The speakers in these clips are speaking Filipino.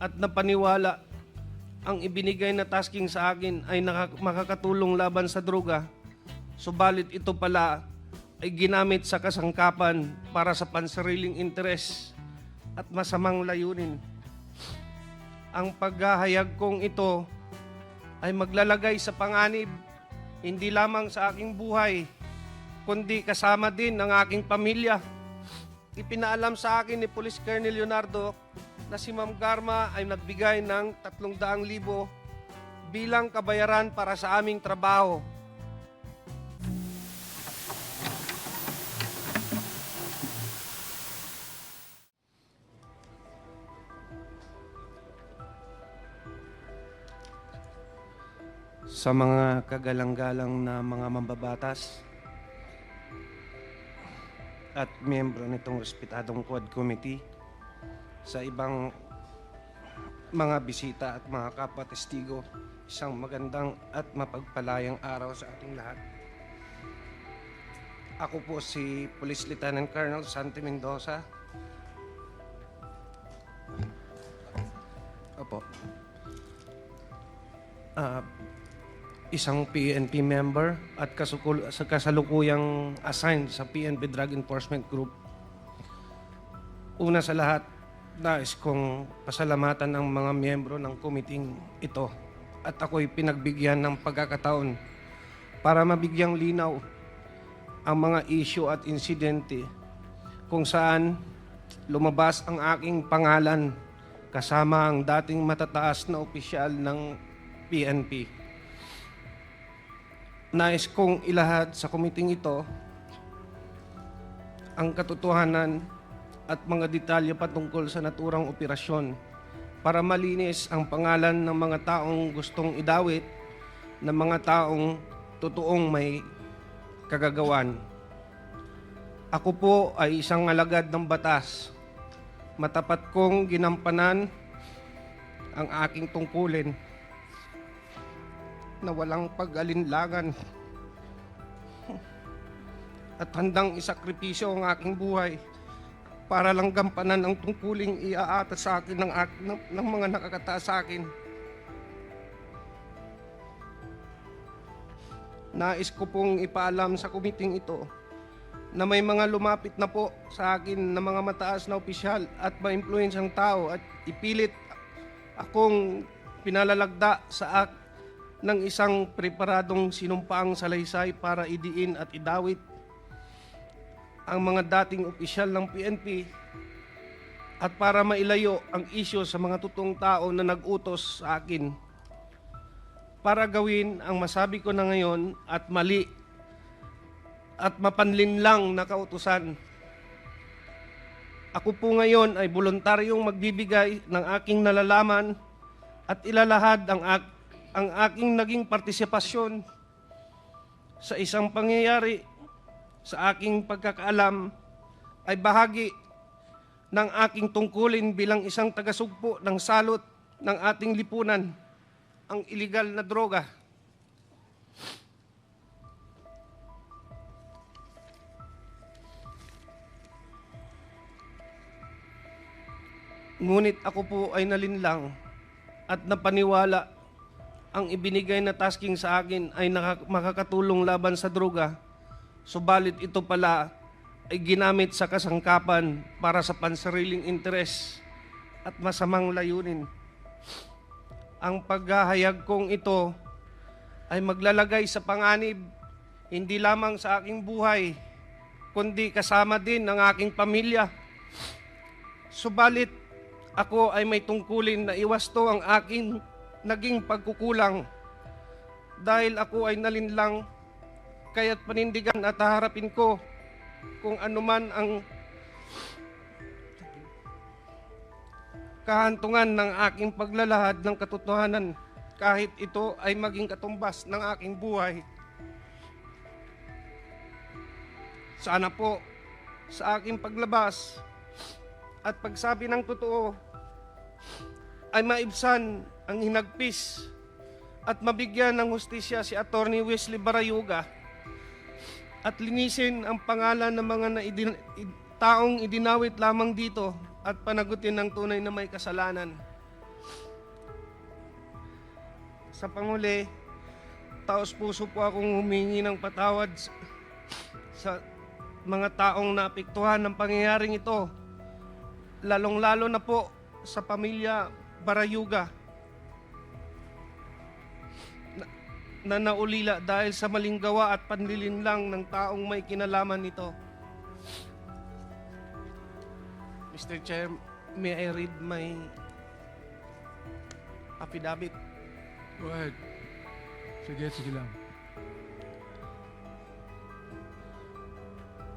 at napaniwala ang ibinigay na tasking sa akin ay makakatulong laban sa droga, subalit ito pala ay ginamit sa kasangkapan para sa pansariling interes at masamang layunin. Ang paghahayag kong ito ay maglalagay sa panganib hindi lamang sa aking buhay, kundi kasama din ng aking pamilya. Ipinaalam sa akin ni Police Colonel Leonardo na si Ma'am Garma ay nagbigay ng 300,000 bilang kabayaran para sa aming trabaho. Sa mga kagalang-galang na mga mambabatas at miyembro nitong respetadong Quad Committee, sa ibang mga bisita at mga kapwa-testigo, isang magandang at mapagpalayang araw sa ating lahat. Ako po si Police Lieutenant Colonel Santi Mendoza. Opo. Isang PNP member at kasalukuyang assigned sa PNP Drug Enforcement Group. Una sa lahat, nais kong pasalamatan ang mga miyembro ng committee ito at ako'y pinagbigyan ng pagkakataon para mabigyang linaw ang mga issue at insidente kung saan lumabas ang aking pangalan kasama ang dating matataas na opisyal ng PNP. Nais kong ilahad sa committee ito ang katotohanan at mga detalye patungkol sa naturang operasyon para malinis ang pangalan ng mga taong gustong idawit ng mga taong totoong may kagagawan. Ako po ay isang alagad ng batas. Matapat kong ginampanan ang aking tungkulin na walang pag-alinlangan at handang isakripisyo ang aking buhay para lang gampanan ang tungkuling iaata sa akin ng mga nakakataas sa akin. Nais ko pong ipaalam sa kumiting ito na may mga lumapit na po sa akin na mga mataas na opisyal at maimpluwensyang tao at ipilit akong pinalalagda sa ng isang preparadong sinumpaang salaysay para idiin at idawit ang mga dating opisyal ng PNP at para mailayo ang isyu sa mga totoong tao na nag-utos sa akin para gawin ang masabi ko na ngayon at mali at mapanlinlang na kautusan. Ako po ngayon ay voluntaryong magbibigay ng aking nalalaman at ilalahad ang aking naging partisipasyon sa isang pangyayari sa aking pagkakaalam ay bahagi ng aking tungkulin bilang isang tagasugpo ng salot ng ating lipunan, ang iligal na droga. Ngunit ako po ay nalinlang at napaniwala ang ibinigay na tasking sa akin ay makakatulong laban sa droga, subalit ito pala ay ginamit sa kasangkapan para sa pansariling interes at masamang layunin. Ang paghahayag kong ito ay maglalagay sa panganib hindi lamang sa aking buhay, kundi kasama din ng aking pamilya. Subalit ako ay may tungkulin na iwasto ang aking naging pagkukulang dahil ako ay nalinlang, kaya't panindigan at haharapin ko kung anuman ang kahantungan ng aking paglalahad ng katotohanan kahit ito ay maging katumbas ng aking buhay. Sana po sa aking paglabas at pagsabi ng totoo ay maibsan ang hinagpis at mabigyan ng hustisya si Attorney Wesley Barayuga at linisin ang pangalan ng mga taong idinawit lamang dito at panagutin ng tunay na may kasalanan. sa panguli, taos puso po akong humingi ng patawad sa mga taong naapektuhan ng pangyayaring ito, lalong-lalo na po sa pamilya Barayuga na naulila dahil sa maling gawa at panlilinlang ng taong may kinalaman nito. Mr. Chair, may I read my affidavit? Go ahead. Sige, sige lang.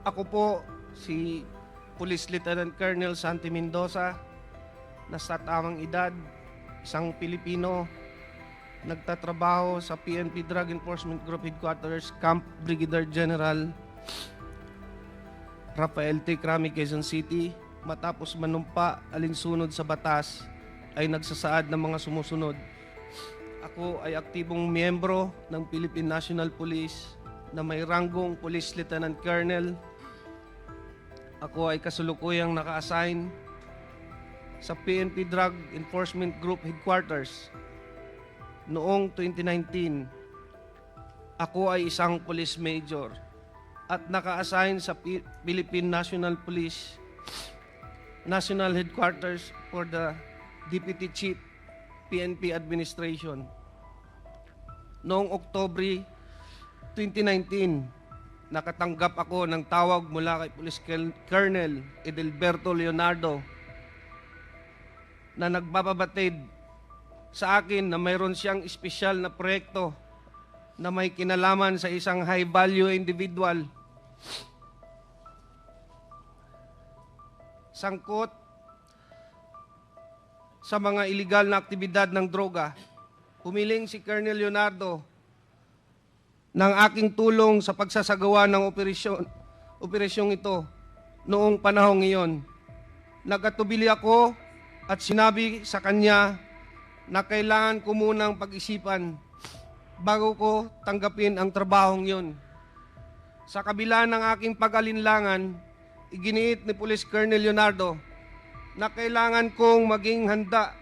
Ako po si Police Lieutenant Colonel Santi Mendoza, nasa tamang edad, isang Pilipino, nagtatrabaho sa PNP Drug Enforcement Group Headquarters, Camp Brigadier General Rafael T. Crami, Quezon City. Matapos manumpa alinsunod sa batas, ay nagsasaad ng mga sumusunod. Ako ay aktibong miyembro ng Philippine National Police na may ranggong Police Lieutenant Colonel. Ako ay kasulukuyang naka-assign sa PNP Drug Enforcement Group Headquarters noong 2019. Ako ay isang police major at naka-assign sa Philippine National Police National Headquarters for the Deputy Chief PNP Administration. Noong Oktubre 2019, nakatanggap ako ng tawag mula kay Police Colonel Edelberto Leonardo na nagbababatid sa akin na mayroon siyang espesyal na proyekto na may kinalaman sa isang high-value individual. Sangkot sa mga iligal na aktibidad ng droga. Humiling si Colonel Leonardo ng aking tulong sa pagsasagawa ng operasyong ito noong panahong iyon. Nagkatubili ako at sinabi sa kanya na kailangan ko munang pag-isipan bago ko tanggapin ang trabahong yun. Sa kabila ng aking pag-alinlangan, iginiit ni Police Colonel Leonardo na kailangan kong maging handa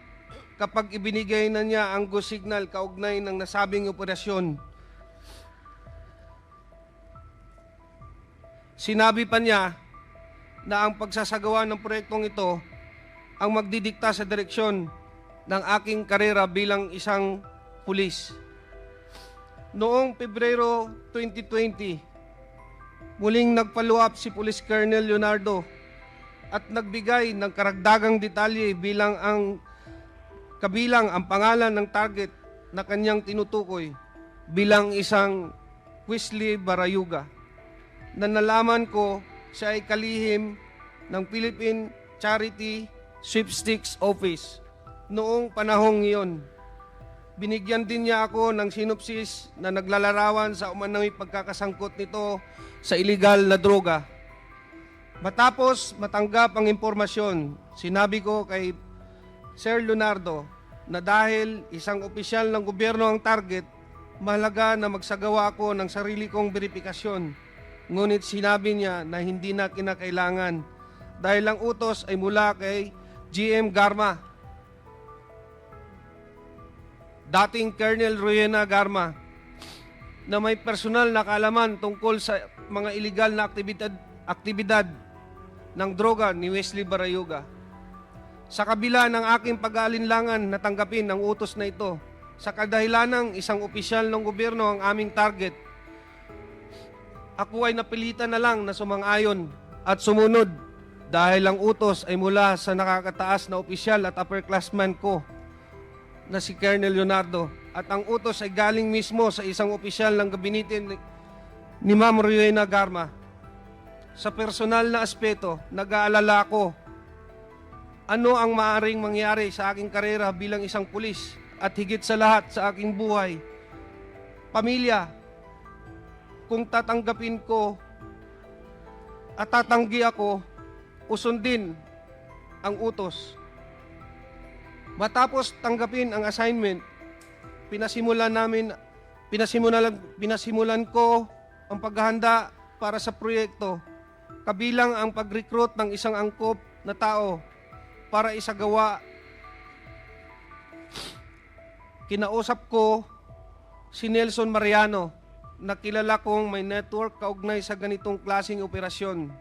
kapag ibinigay na niya ang go signal kaugnay ng nasabing operasyon. Sinabi pa niya na ang pagsasagawa ng proyektong ito ang magdidikta sa direksyon ng aking karera bilang isang pulis. Noong Pebrero 2020, muling nag-follow up si Police Colonel Leonardo at nagbigay ng karagdagang detalye kabilang ang pangalan ng target na kanyang tinutukoy bilang isang Wesley Barayuga, na nalaman ko siya ay kalihim ng Philippine Charity Sweepstakes Office noong panahong iyon. Binigyan din niya ako ng sinopsis na naglalarawan sa umano'y pagkakasangkot nito sa iligal na droga. Matapos matanggap ang impormasyon, sinabi ko kay Sir Leonardo na dahil isang opisyal ng gobyerno ang target, mahalaga na magsagawa ako ng sarili kong verifikasyon. Ngunit sinabi niya na hindi na kinakailangan dahil ang utos ay mula kay GM Garma, dating Colonel Rowena Garma, na may personal na kaalaman tungkol sa mga iligal na aktibidad ng droga ni Wesley Barayuga. Sa kabila ng aking pag-aalinlangan na tanggapin ang utos na ito, sa kadahilanang isang opisyal ng gobyerno ang aming target, ako ay napilitan na lang na sumang-ayon at sumunod dahil ang utos ay mula sa nakakataas na opisyal at upperclassman ko na si Colonel Leonardo, at ang utos ay galing mismo sa isang opisyal ng gabinete ni Ma'am Rowena Garma. Sa personal na aspeto, nag-aalala ako ano ang maaaring mangyari sa aking karera bilang isang pulis at higit sa lahat sa aking buhay, pamilya, kung tatanggapin ko at tatanggi ako o sundin ang utos. Matapos tanggapin ang assignment, pinasimulan ko ang paghahanda para sa proyekto, kabilang ang pag-recruit ng isang angkop na tao para isagawa. Kinausap ko si Nelson Mariano, na kilala kong may network kaugnay sa ganitong klaseng operasyon.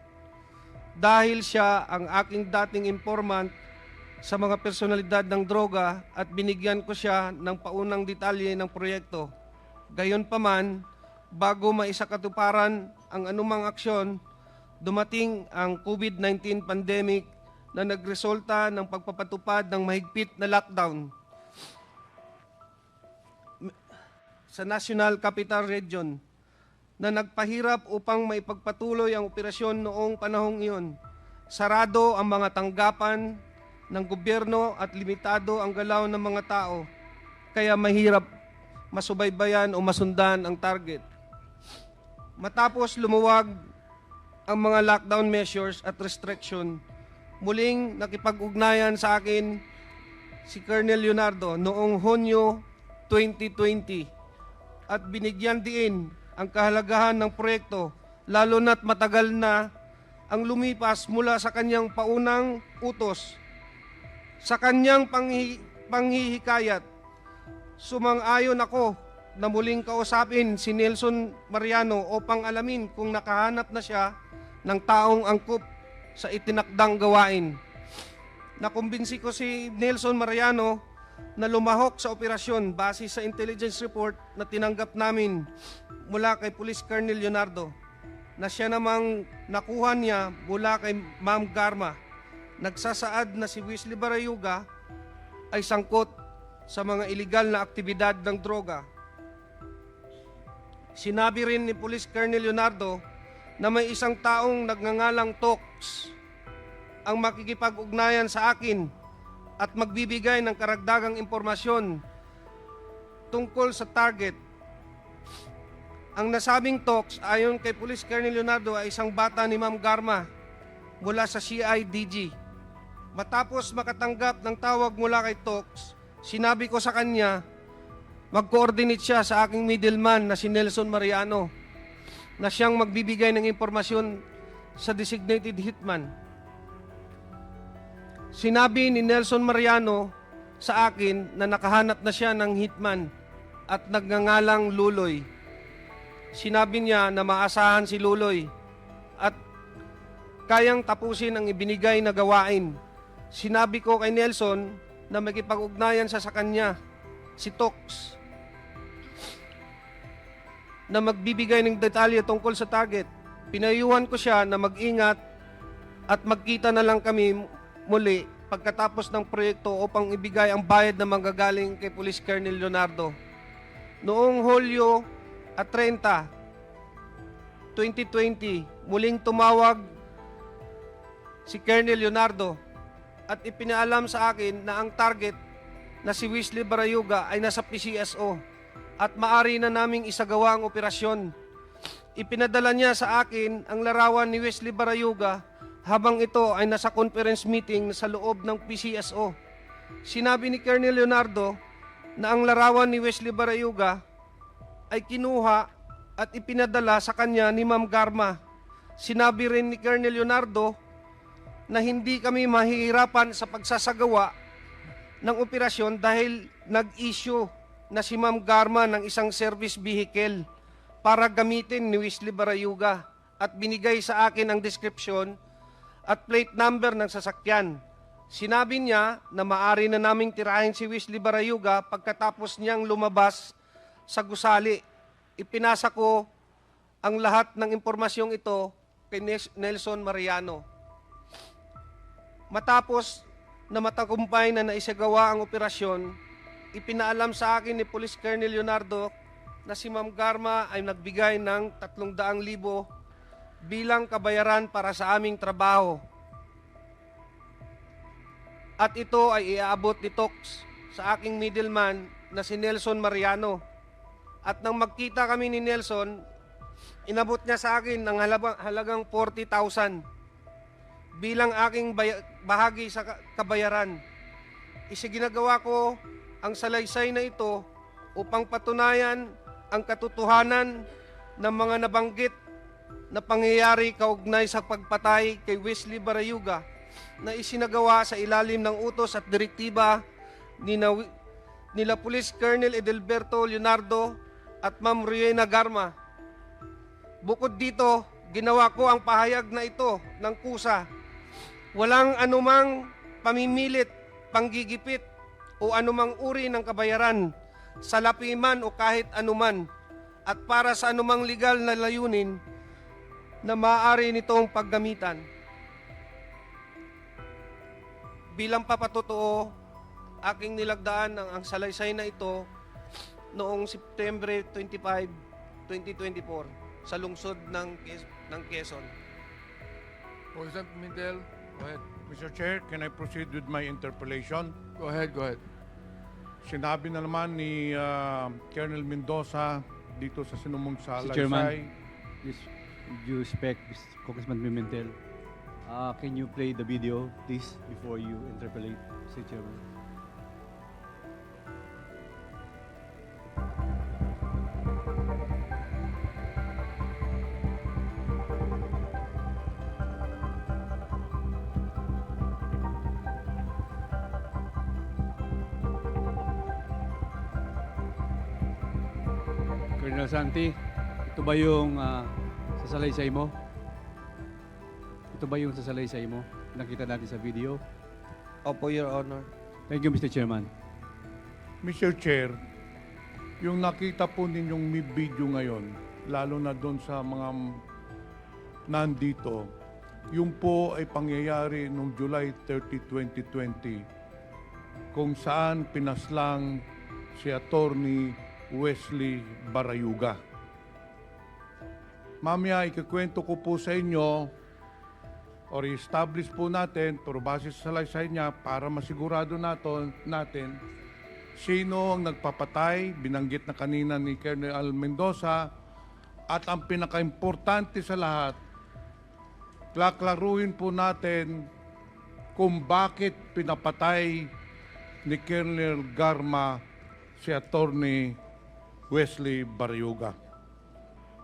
Dahil siya ang aking dating informant sa mga personalidad ng droga at binigyan ko siya ng paunang detalye ng proyekto. Gayunpaman, bago maisakatuparan ang anumang aksyon, dumating ang COVID-19 pandemic na nagresulta ng pagpapatupad ng mahigpit na lockdown sa National Capital Region na nagpahirap upang maipagpatuloy ang operasyon noong panahong iyon. Sarado ang mga tanggapan ng gobyerno at limitado ang galaw ng mga tao, kaya mahirap masubaybayan o masundan ang target. Matapos lumuwag ang mga lockdown measures at restriction, muling nakipag-ugnayan sa akin si Colonel Leonardo noong Hunyo 2020 at binigyan diin ang kahalagahan ng proyekto, lalo na't matagal na ang lumipas mula sa kanyang paunang utos. Sa kanyang panghihikayat, sumang-ayon ako na muling kausapin si Nelson Mariano upang alamin kung nakahanap na siya ng taong angkop sa itinakdang gawain. Nakumbinsi ko si Nelson Mariano na lumahok sa operasyon base sa intelligence report na tinanggap namin mula kay Police Colonel Leonardo, na siya namang nakuha niya mula kay Ma'am Garma. Nagsasaad na si Wesley Barayuga ay sangkot sa mga iligal na aktibidad ng droga. Sinabi rin ni Police Colonel Leonardo na may isang taong nagngangalang Tox ang makikipag-ugnayan sa akin at magbibigay ng karagdagang impormasyon tungkol sa target. Ang nasabing Tox, ayon kay Police Colonel Leonardo, ay isang bata ni Ma'am Garma mula sa CIDG. Matapos makatanggap ng tawag mula kay Tox, sinabi ko sa kanya, mag-coordinate siya sa aking middleman na si Nelson Mariano, na siyang magbibigay ng impormasyon sa designated hitman. Sinabi ni Nelson Mariano sa akin na nakahanap na siya ng hitman at nagngangalang Luloy. Sinabi niya na maasahan si Luloy at kayang tapusin ang ibinigay na gawain. Sinabi ko kay Nelson na makipag-ugnayan sa kanya, si Tox, na magbibigay ng detalye tungkol sa target. Pinayuhan ko siya na mag-ingat at magkita na lang kami muli pagkatapos ng proyekto upang ibigay ang bayad na manggagaling kay Police Colonel Leonardo. Noong Hulyo 30, 2020, muling tumawag si Colonel Leonardo at ipinaalam sa akin na ang target na si Wesley Barayuga ay nasa PCSO at maari na naming isagawa ang operasyon. Ipinadala niya sa akin ang larawan ni Wesley Barayuga habang ito ay nasa conference meeting sa loob ng PCSO. Sinabi ni Colonel Leonardo na ang larawan ni Wesley Barayuga ay kinuha at ipinadala sa kanya ni Ma'am Garma. Sinabi rin ni Colonel Leonardo na hindi kami mahihirapan sa pagsasagawa ng operasyon dahil nag-issue na si Ma'am Garma ng isang service vehicle para gamitin ni Wesley Barayuga at binigay sa akin ang description at plate number ng sasakyan. Sinabi niya na maari na naming tirahin si Wesley Barayuga pagkatapos niyang lumabas sa gusali. Ipinasa ko ang lahat ng impormasyong ito kay Nelson Mariano. Matapos na matagumpay na naisagawa ang operasyon, ipinaalam sa akin ni Police Colonel Leonardo na si Ma'am Garma ay nagbigay ng 300,000 bilang kabayaran para sa aming trabaho. At ito ay iaabot ni Tox sa aking middleman na si Nelson Mariano. At nang magkita kami ni Nelson, inabot niya sa akin ng halagang 40,000 bilang aking bahagi sa kabayaran. Isiginagawa ko ang salaysay na ito upang patunayan ang katotohanan ng mga nabanggit na pangyayari kaugnay sa pagpatay kay Wesley Barayuga na isinagawa sa ilalim ng utos at direktiba nila Police Colonel Edelberto Leonardo at Ma'am Riena Garma. Bukod dito, ginawa ko ang pahayag na ito ng kusa. Walang anumang pamimilit, panggigipit o anumang uri ng kabayaran, salapi man o kahit anuman, at para sa anumang legal na layunin na maaari nitong paggamitan. Bilang papatotoo, aking nilagdaan ang salaysay na ito noong September 25, 2024 sa lungsod ng Quezon. Congressman Pimentel, go ahead. Mr. Chair, can I proceed with my interpellation? Go ahead, go ahead. Sinabi na naman ni Colonel Mendoza dito sa sinumong sa Mr. Chairman. Laysay. With due respect, Congressman Pimentel, can you play the video, please, before you interpolate, Mr. Chairman? Colonel Santi, ito ba yung sasalaysay mo? Ito ba yung sasalaysay mo? Nakita natin sa video. Opo, Your Honor. Thank you, Mr. Chairman. Mr. Chair, yung nakita po ninyong may video ngayon, lalo na doon sa mga nandito, yung po ay pangyayari noong July 30, 2020, kung saan pinaslang si Attorney Wesley Barayuga. Mamaya ikikwento ko po sa inyo or i-establish po natin, pero base sa salaysay niya para masigurado natin sino ang nagpapatay, binanggit na kanina ni Colonel Mendoza, at ang pinaka-importante sa lahat, klaklaruhin po natin kung bakit pinapatay ni Colonel Garma si Attorney Wesley Barayuga.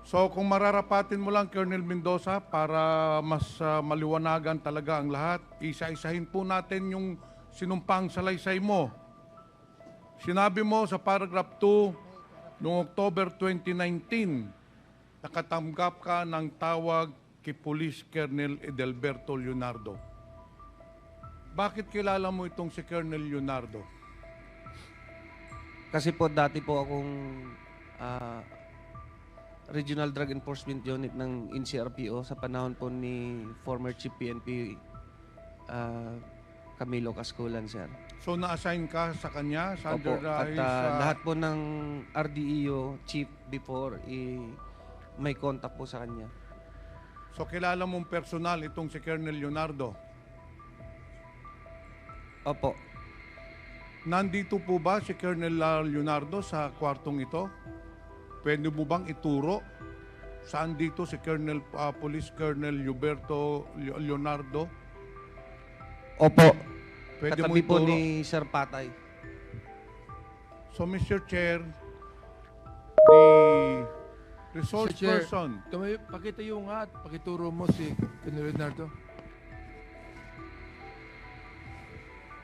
So kung mararapatin mo lang, Colonel Mendoza, para mas maliwanagan talaga ang lahat, isa-isahin po natin yung sinumpang salaysay mo. Sinabi mo sa paragraph 2, noong October 2019, nakatanggap ka ng tawag kay Police Colonel Edelberto Leonardo. Bakit kilala mo itong si Colonel Leonardo? Kasi po dati po akong Regional Drug Enforcement Unit ng NCRPO sa panahon po ni former Chief PNP Camilo Casculan, sir. So na-assign ka sa kanya? Sa Opo, under at his, lahat po ng RDEO chief before, may contact po sa kanya. So kilala mong personal itong si Colonel Leonardo? Opo. Nandito po ba si Colonel Leonardo sa kwartong ito? Pwede mo bang ituro saan dito si Colonel Police Colonel Huberto Leonardo? Opo. Pwede mo Katabi po ituro? ni Sir Patay. So Mr. Chair, the resource Mr. Chair, person. Pakitayo nga at pakituro mo si Colonel Leonardo.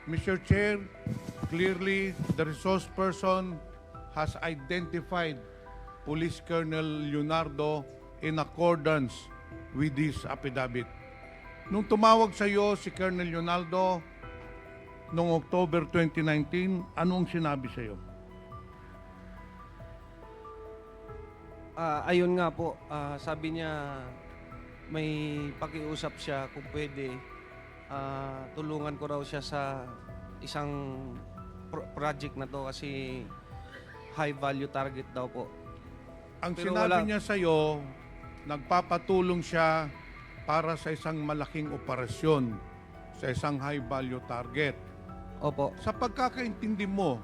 Mr. Chair, clearly the resource person has identified Police Colonel Leonardo in accordance with this affidavit. Nung tumawag sa iyo si Colonel Leonardo noong October 2019, anong sinabi sa iyo? Ayun nga po, sabi niya may pakiusap siya kung pwede tulungan ko raw siya sa isang project na to kasi high value target daw po. Ang Pero sinabi wala. niya sa iyo, nagpapatulong siya para sa isang malaking operasyon, sa isang high value target. Opo. Sa pagkakaintindi mo,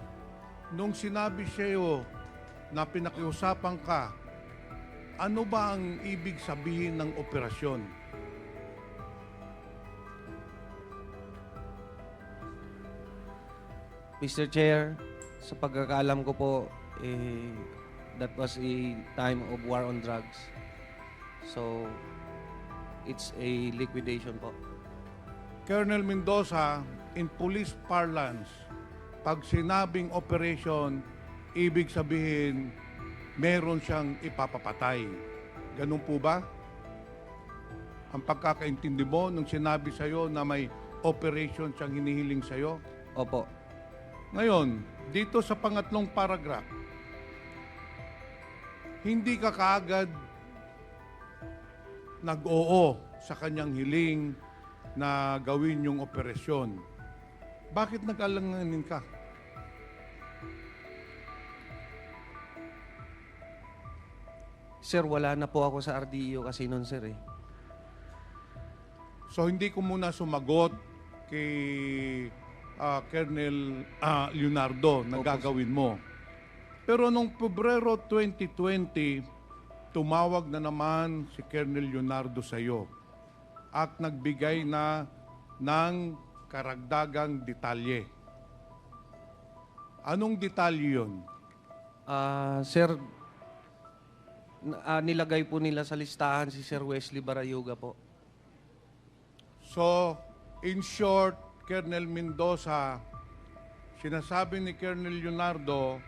nung sinabi siya iyo na pinakiusapan ka, ano ba ang ibig sabihin ng operasyon? Mr. Chair, sa pagkakaalam ko po, that was a time of war on drugs. So, it's a liquidation po. Colonel Mendoza, in police parlance, pag sinabing operation, ibig sabihin meron siyang ipapapatay. Ganun po ba? Ang pagkakaintindi mo nung sinabi sa'yo na may operation siyang hinihiling sa'yo? Opo. Ngayon, dito sa pangatlong paragraph, hindi ka kaagad nag-oo sa kanyang hiling na gawin yung operasyon. Bakit nag-alanganin ka? Sir, wala na po ako sa RDO kasi noon, sir eh. So hindi ko muna sumagot kay Colonel Leonardo na Opo, gagawin mo. Pero nung Pebrero 2020, tumawag na naman si Colonel Leonardo sa iyo at nagbigay na ng karagdagang detalye. Anong detalye yun? Sir, nilagay po nila sa listahan si Sir Wesley Barayuga po. So, in short, Colonel Mendoza, sinasabi ni Colonel Leonardo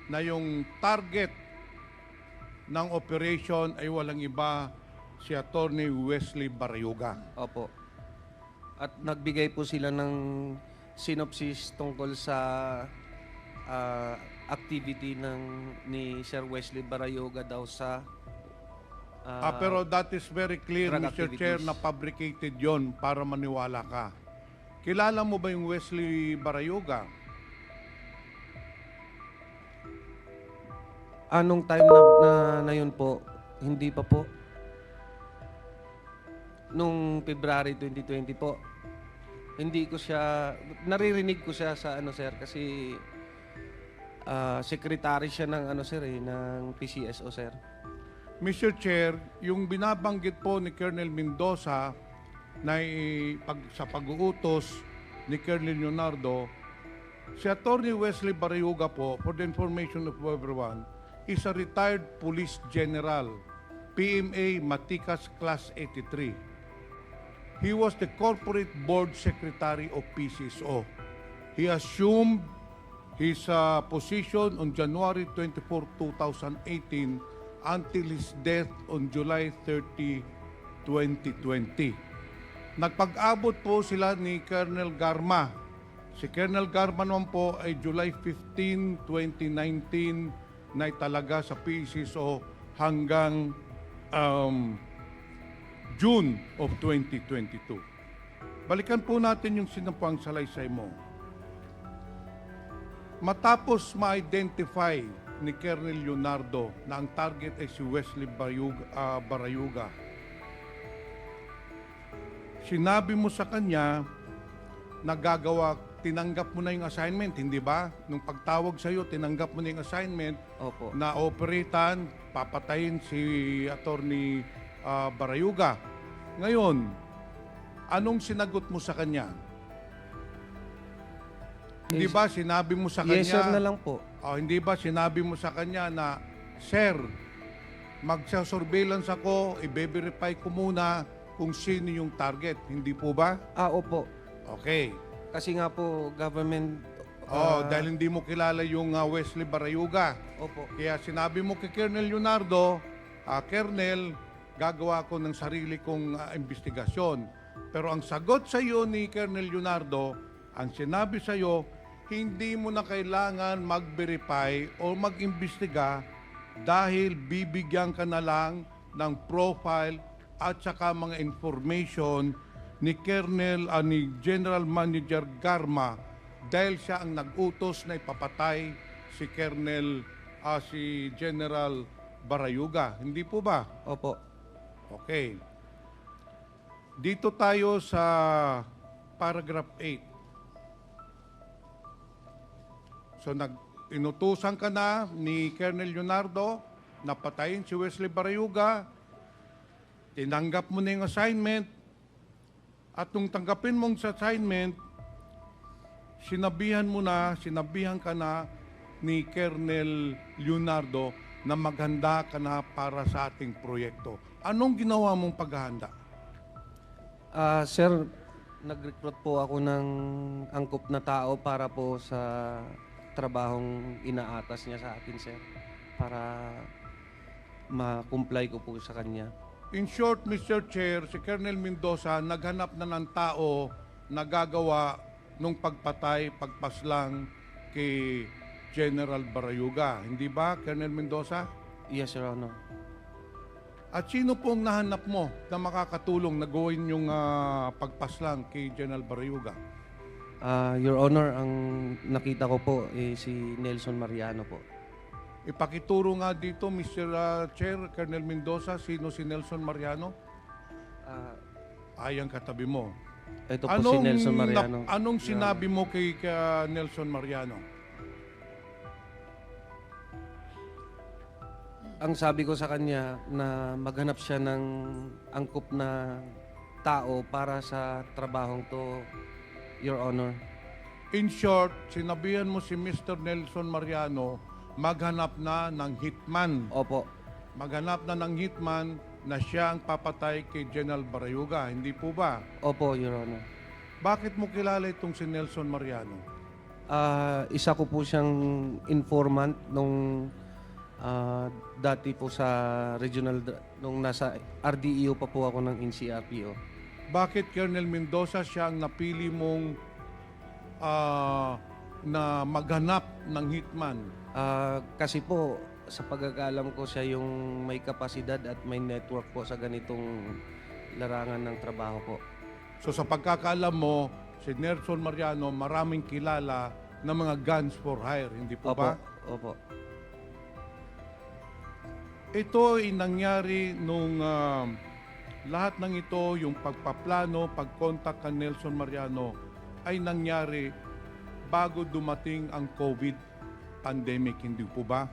na yung target ng operation ay walang iba si Attorney Wesley Barayuga. Opo. At nagbigay po sila ng synopsis tungkol sa activity ni Sir Wesley Barayuga daw sa Pero that is very clear, drug Mr. Chair, activities. na fabricated yon para maniwala ka. Kilala mo ba yung Wesley Barayuga? Anong time na yun po? Hindi pa po. Nung February 2020 po. Hindi ko siya, naririnig ko siya sa ano sir kasi secretary siya ng ano sir eh, ng PCSO sir. Mr. Chair, yung binabanggit po ni Colonel Mendoza na sa pag-uutos ni Colonel Leonardo, si Attorney Wesley Barayuga po, for the information of everyone, is a retired police general, PMA Matikas Class 83. He was the corporate board secretary of PCSO. He assumed his position on January 24, 2018 until his death on July 30, 2020. Nagpag-abot po sila ni Colonel Garma. Si Colonel Garma naman po ay July 15, 2019 na italaga sa PCSO hanggang June of 2022. Balikan po natin yung sinampang salaysay mo. Matapos ma-identify ni Colonel Leonardo na ang target ay si Wesley Barayuga, sinabi mo sa kanya na tinanggap mo na yung assignment, hindi ba? Nung pagtawag sa iyo, tinanggap mo na yung assignment Opo. na operatan, papatayin si Attorney Barayuga. Ngayon, anong sinagot mo sa kanya? Hindi ba sinabi mo sa kanya? Yes sir na lang po. Hindi ba sinabi mo sa kanya na, Sir, magsa-surveillance ako, i-verify ko muna kung sino yung target. Hindi po ba? Opo. Okay. Kasi nga po government Dahil hindi mo kilala yung Wesley Barayuga. Opo. Kaya sinabi mo kay Colonel Leonardo, Colonel, gagawa ko ng sarili kong investigasyon. Pero ang sagot sa iyo ni Colonel Leonardo, ang sinabi sa iyo, hindi mo na kailangan mag-verify o mag-imbestiga dahil bibigyan ka na lang ng profile at saka mga information ni ni General Manager Garma dahil siya ang nag-utos na ipapatay si si General Barayuga. Hindi po ba? Opo. Okay. Dito tayo sa paragraph 8. So inutusan ka na ni Colonel Leonardo na patayin si Wesley Barayuga. Tinanggap mo na yung assignment. At nung tanggapin mong sa assignment, sinabihan ka na ni Colonel Leonardo na maghanda ka na para sa ating proyekto. Anong ginawa mong paghahanda? Sir, nag-recruit po ako ng angkop na tao para po sa trabahong inaatas niya sa akin, sir. para ma-comply ko po sa kanya. In short, Mr. Chair, si Colonel Mendoza naghanap na ng tao na gagawa nung pagpatay, pagpaslang kay General Barayuga. Hindi ba, Colonel Mendoza? Yes, Your Honor. At sino pong nahanap mo na makakatulong na gawin yung pagpaslang kay General Barayuga? Your Honor, ang nakita ko po si Nelson Mariano po. Ipakituro nga dito, Mr. Chair, Colonel Mendoza, sino si Nelson Mariano? Ayang katabi mo. Ito po si Nelson Mariano. Anong sinabi mo kay Nelson Mariano? Ang sabi ko sa kanya na maghanap siya ng angkop na tao para sa trabahong to, Your Honor. In short, sinabihan mo si Mr. Nelson Mariano maghanap na ng hitman. Opo. Maghanap na ng hitman na siya ang papatay kay General Barayuga. Hindi po ba? Opo, Your Honor. Bakit mo kilala itong si Nelson Mariano? Isa ko po siyang informant nung dati po sa regional, nung nasa RDEO pa po ako ng NCRPO. Bakit Colonel Mendoza siya ang napili mong na maghanap ng hitman? Kasi po, sa pagkakalam ko siya yung may kapasidad at may network po sa ganitong larangan ng trabaho po. So sa pagkakaalam mo, si Nelson Mariano maraming kilala ng mga guns for hire, hindi po Opo, ba? opo. Ito ay nangyari nung lahat ng ito, yung pagpaplano, pagkontak kay Nelson Mariano, ay nangyari bago dumating ang COVID pandemic, hindi po ba?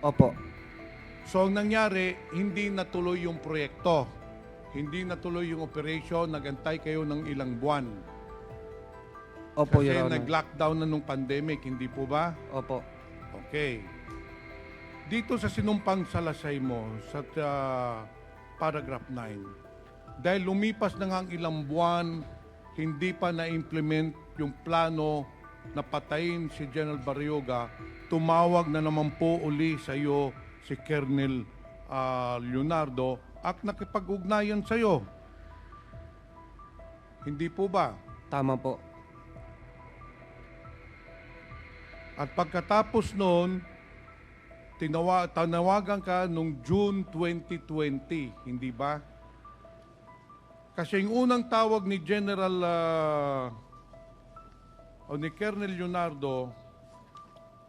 Opo. So ang nangyari, hindi natuloy yung proyekto. Hindi natuloy yung operation, nagantay kayo ng ilang buwan. Opo, Kasi Your Honor. nag-lockdown na nung pandemic, hindi po ba? Opo. Okay. Dito sa sinumpang salasay mo, sa paragraph 9, dahil lumipas na nga ang ilang buwan, hindi pa na-implement yung plano na patayin si General Barayuga, tumawag na naman po uli sa iyo si Colonel Leonardo at nakipag-ugnayan sa iyo. Hindi po ba? Tama po. At pagkatapos noon, tinawagan ka nung June 2020, hindi ba? Kasi yung unang tawag ni General o ni Colonel Leonardo,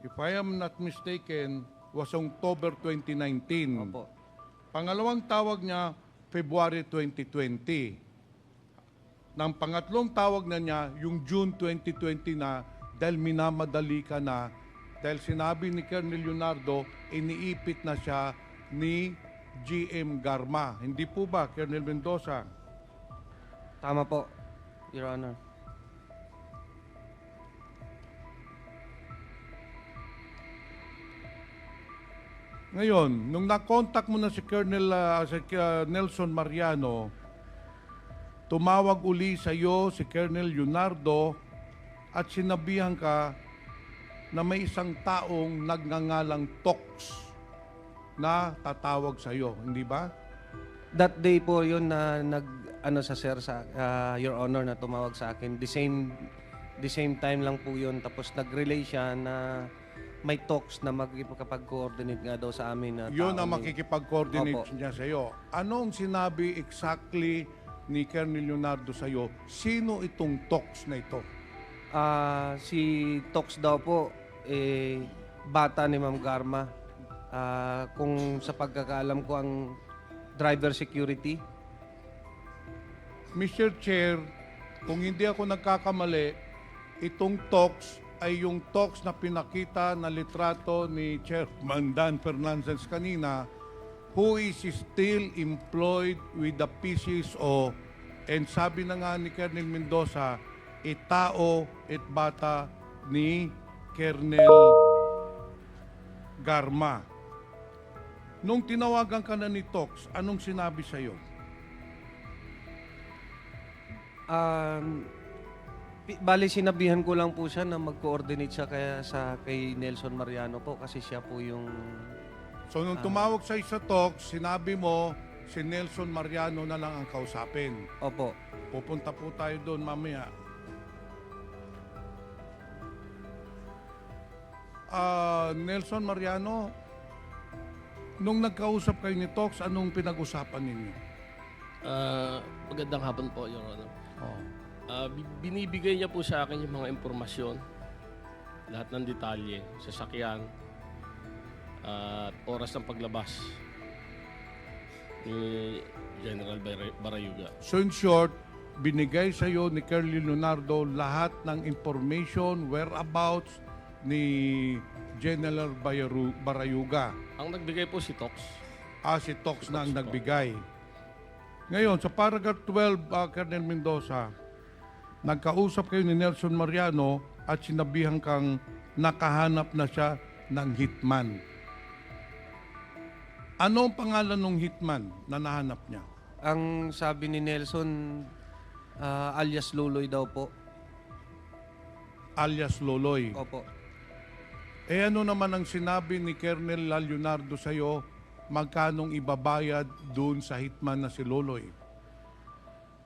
if I am not mistaken, was October 2019. Opo. Pangalawang tawag niya, February 2020. Nang pangatlong tawag na niya, yung June 2020 na, dahil minamadali ka na, dahil sinabi ni Colonel Leonardo, iniipit na siya ni GM Garma. Hindi po ba, Colonel Mendoza? Tama po, Your Honor. Ngayon, nung na-contact mo na si Colonel Nelson Mariano, tumawag uli sa iyo si Colonel Leonardo at sinabihan ka na may isang taong nagngangalang Tox na tatawag sa iyo, hindi ba? That day po yun na sa sir sa Your Honor na tumawag sa akin. The same time lang po yun. Tapos nag-relay siya na may talks na magkapag-coordinate nga daw sa amin na Yun tao ang ni- makikipag-coordinate Opo. niya sa iyo. Anong sinabi exactly ni Colonel Leonardo sa iyo? Sino itong Tox na ito? Si Tox daw po, bata ni Ma'am Garma. Kung sa pagkakaalam ko ang driver security. Mr. Chair, kung hindi ako nagkakamali, itong Tox ay yung Tox na pinakita na litrato ni Chairman Dan Fernandez kanina, who is still employed with the PCSO, and sabi na nga ni Colonel Mendoza, itao at bata ni Colonel Garma. Nung tinawagan ka na ni Tox, anong sinabi sa'yo? Bali, sinabihan ko lang po siya na mag-coordinate siya kay Nelson Mariano po kasi siya po yung... So nung tumawag sa isa talk, sinabi mo si Nelson Mariano na lang ang kausapin. Opo. Pupunta po tayo doon mamaya. Nelson Mariano, nung nagkausap kayo ni Tox, anong pinag-usapan ninyo? Magandang hapon po, Your Honor. Oh. Binibigay niya po sa akin yung mga impormasyon, lahat ng detalye, sasakyan, at oras ng paglabas ni General Barayuga. So in short, binigay sa iyo ni Colonel Leonardo lahat ng information, whereabouts ni General Barayuga. Ang nagbigay po si Tox. Si Tox na ang Tox po. nagbigay. Ngayon, sa paragraph 12, Colonel Mendoza, nagkausap kayo ni Nelson Mariano at sinabihan kang nakahanap na siya ng hitman. Ano ang pangalan ng hitman na nahanap niya? Ang sabi ni Nelson, alias Luloy daw po. Alias Loloy. Opo. Ano naman ang sinabi ni Colonel Leonardo sa iyo, magkanong ibabayad doon sa hitman na si Loloy?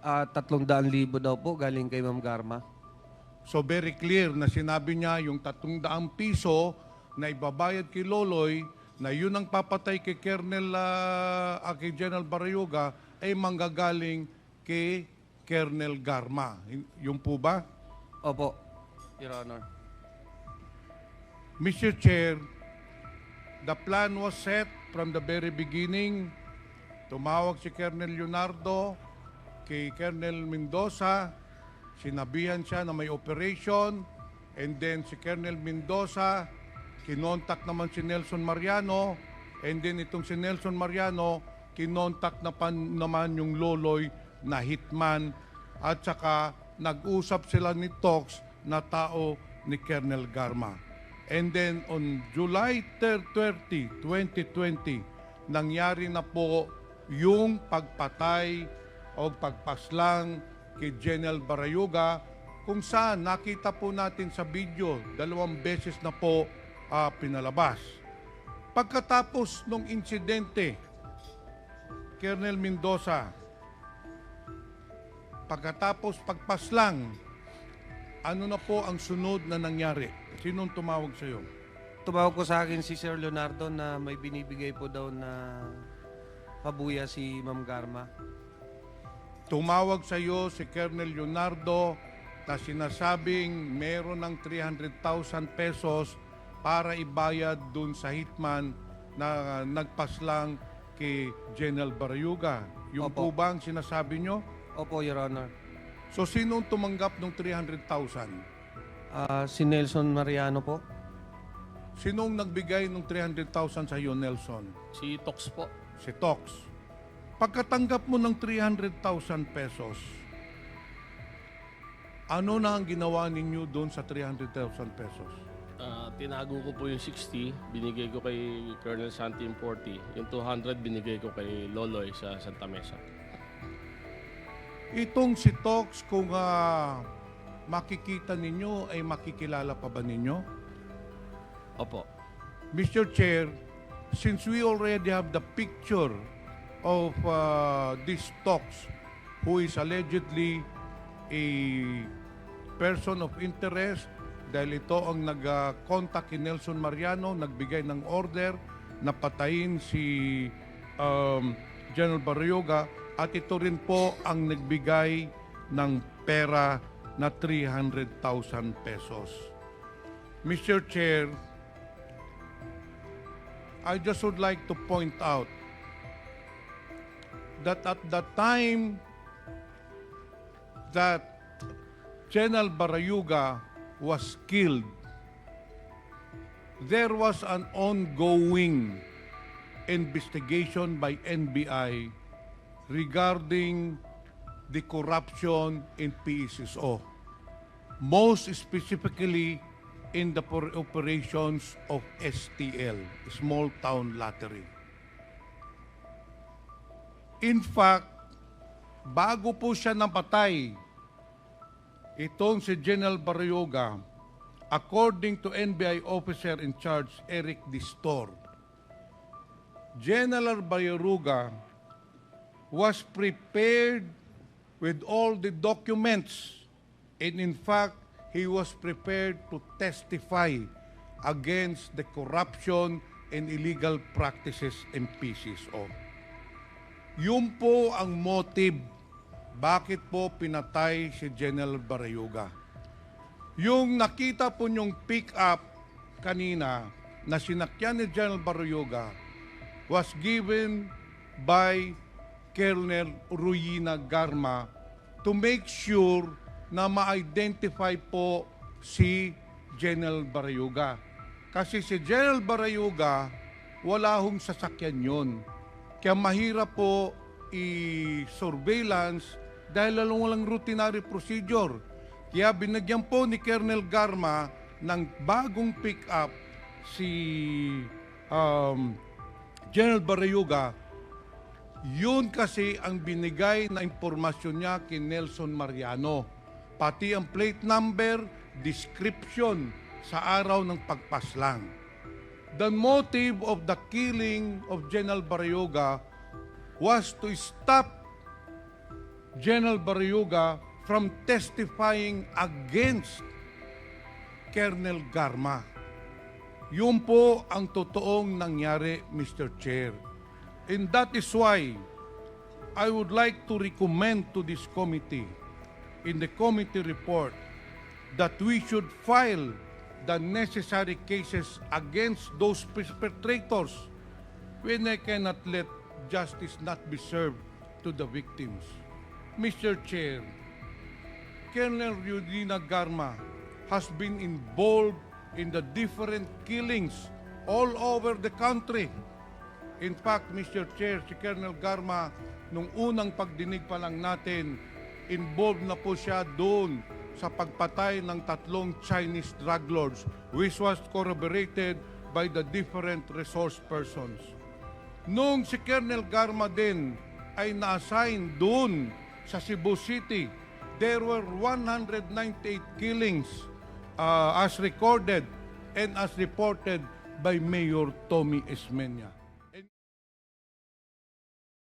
300,000 daw po galing kay Ma'am Garma. So very clear na sinabi niya yung 300 piso na ibabayad kay Loloy, na yun ang papatay kay kay General Barayuga ay manggagaling kay Colonel Garma. Yung po ba? Opo, Your Honor. Mr. Chair, the plan was set from the very beginning. Tumawag si Colonel Leonardo kay Colonel Mendoza, sinabihan siya na may operation, and then si Colonel Mendoza, kinontak naman si Nelson Mariano, and then itong si Nelson Mariano, kinontak naman yung Loloy na hitman, at saka nag-usap sila ni Tox na tao ni Colonel Garma. And then on July 30, 2020, nangyari na po yung pagpatay o pagpaslang kay General Barayuga, kung saan nakita po natin sa video, 2 beses na po pinalabas. Pagkatapos ng insidente, Colonel Mendoza, pagkatapos pagpaslang, ano na po ang sunod na nangyari? Sinong tumawag sa iyo? Tumawag ko sa akin si Sir Leonardo na may binibigay po daw na pabuya si Ma'am Garma. Tumawag sa iyo si Colonel Leonardo na sinasabing meron ng 300,000 pesos para ibayad dun sa hitman na nagpaslang kay General Barayuga. Yung Opo. po ba ang sinasabi nyo? Opo, Your Honor. So sinong tumanggap ng 300,000? Si Nelson Mariano po. Sinong nagbigay ng 300,000 sa iyo, Nelson? Si Tox po. Si Tox. Pagkatanggap mo ng 300,000 pesos, ano na ang ginawa ninyo doon sa 300,000 pesos? Tinago ko po yung 60, binigay ko kay Colonel Santi yung 40. Yung 200 binigay ko kay Loloy sa Santa Mesa. Itong si Tox, kung makikita ninyo, ay makikilala pa ba ninyo? Opo. Mr. Chair, since we already have the picture of this Tox, who is allegedly a person of interest, dahil ito ang nag-contact kay Nelson Mariano, nagbigay ng order na patayin si General Barayuga, at ito rin po ang nagbigay ng pera na 300,000 pesos. Mr. Chair, I just would like to point out that at the time that General Barayuga was killed, there was an ongoing investigation by NBI regarding the corruption in PSSO, most specifically in the operations of STL, Small Town Lottery. In fact, bago po siya napatay, itong si General Barrioga, according to NBI officer in charge Eric Distor, General Barrioga was prepared with all the documents, and in fact, he was prepared to testify against the corruption and illegal practices in PCSO. Yun po ang motive bakit po pinatay si General Barrioga. Yung nakita po niyong pick-up kanina na sinakyan ni General Barrioga was given by Colonel Ruyina Garma to make sure na ma-identify po si General Barrioga. Kasi si General Barrioga, wala hong sasakyan yun. Kaya mahirap po i-surveillance dahil walang routinary procedure. Kaya binagyan po ni Colonel Garma ng bagong pick-up si General Barrioga. Yun kasi ang binigay na impormasyon niya kay Nelson Mariano. Pati ang plate number, description sa araw ng pagpaslang. The motive of the killing of General Barrioga was to stop General Barrioga from testifying against Colonel Garma. Yun po ang totoong nangyari, Mr. Chair. And that is why I would like to recommend to this committee, in the committee report, that we should file the necessary cases against those perpetrators when I cannot let justice not be served to the victims. Mr. Chair, Colonel Ruyina Garma has been involved in the different killings all over the country. In fact, Mr. Chair, si Colonel Garma, nung unang pagdinig pa lang natin, involved na po siya doon sa pagpatay ng 3 Chinese drug lords, which was corroborated by the different resource persons. Nung si Colonel Garma din ay na-assign doon sa Cebu City, there were 198 killings as recorded and as reported by Mayor Tommy Esmeña.